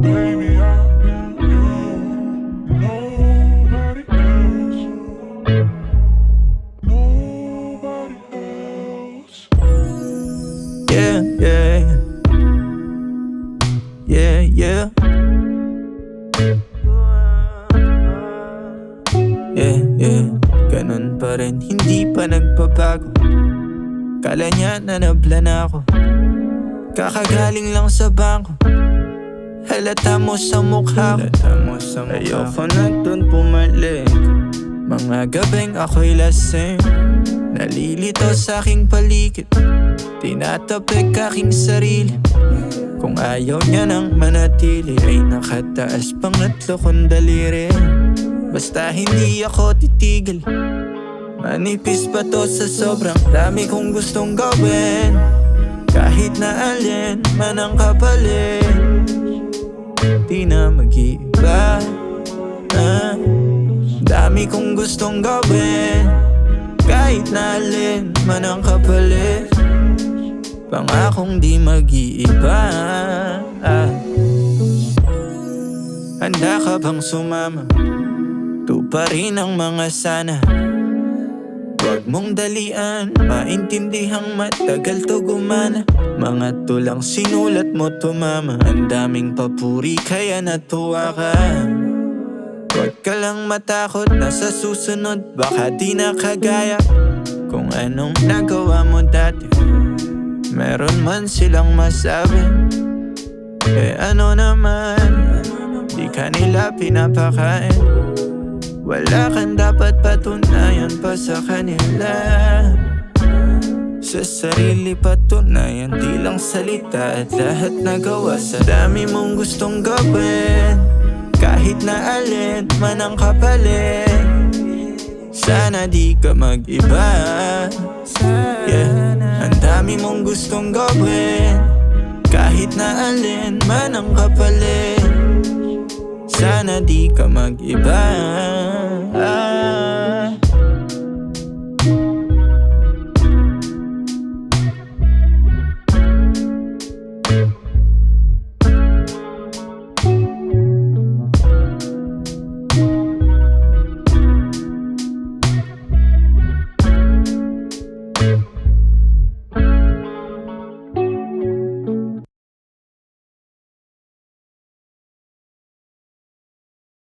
Baby, I want you, nobody else, nobody else. Yeah, yeah, yeah, yeah. Yeah, yeah. Ganun pa rin, hindi pa nagbabago. Kala niya na nabla na ako. Kakagaling lang sa bangko. Halata mo sa mukha ko. Ayoko na dun pumalik. Mga gabing ako'y lasing. Nalilito sa aking paligid. Tinatapik aking sarili. Kung ayaw niya nang manatili, ay nakataas pangatlo kong daliri. Basta hindi ako titigil. Manipis pa to sa sobrang dami kong gustong gawin. Kahit na alin man ang kapalit, di na mag-iiba. Dami kong gustong gawin. Kahit na alin man ang kapalit, pangakong di mag-iiba. Handa ka bang sumama? Tuparin ang mga sana. Huwag mong dalian, maintindihang matagal to gumana. Mga tulang sinulat mo tumama. Ang daming papuri kaya natuwa ka. Huwag ka lang matakot na sa susunod baka di na kagaya kung anong nagawa mo dati. Meron man silang masabi, eh ano naman, di ka nila pinapakain. Wala kang dapat patunayan pa sa kanila. Sa sarili patunayan, di lang salita at lahat nagawa. Sa dami mong gustong gawin, kahit na alin man ang kapalit, sana di ka mag-iba. Yeah. Ang dami mong gustong gawin, kahit na alin man ang kapalit, sana di ka mag-iba.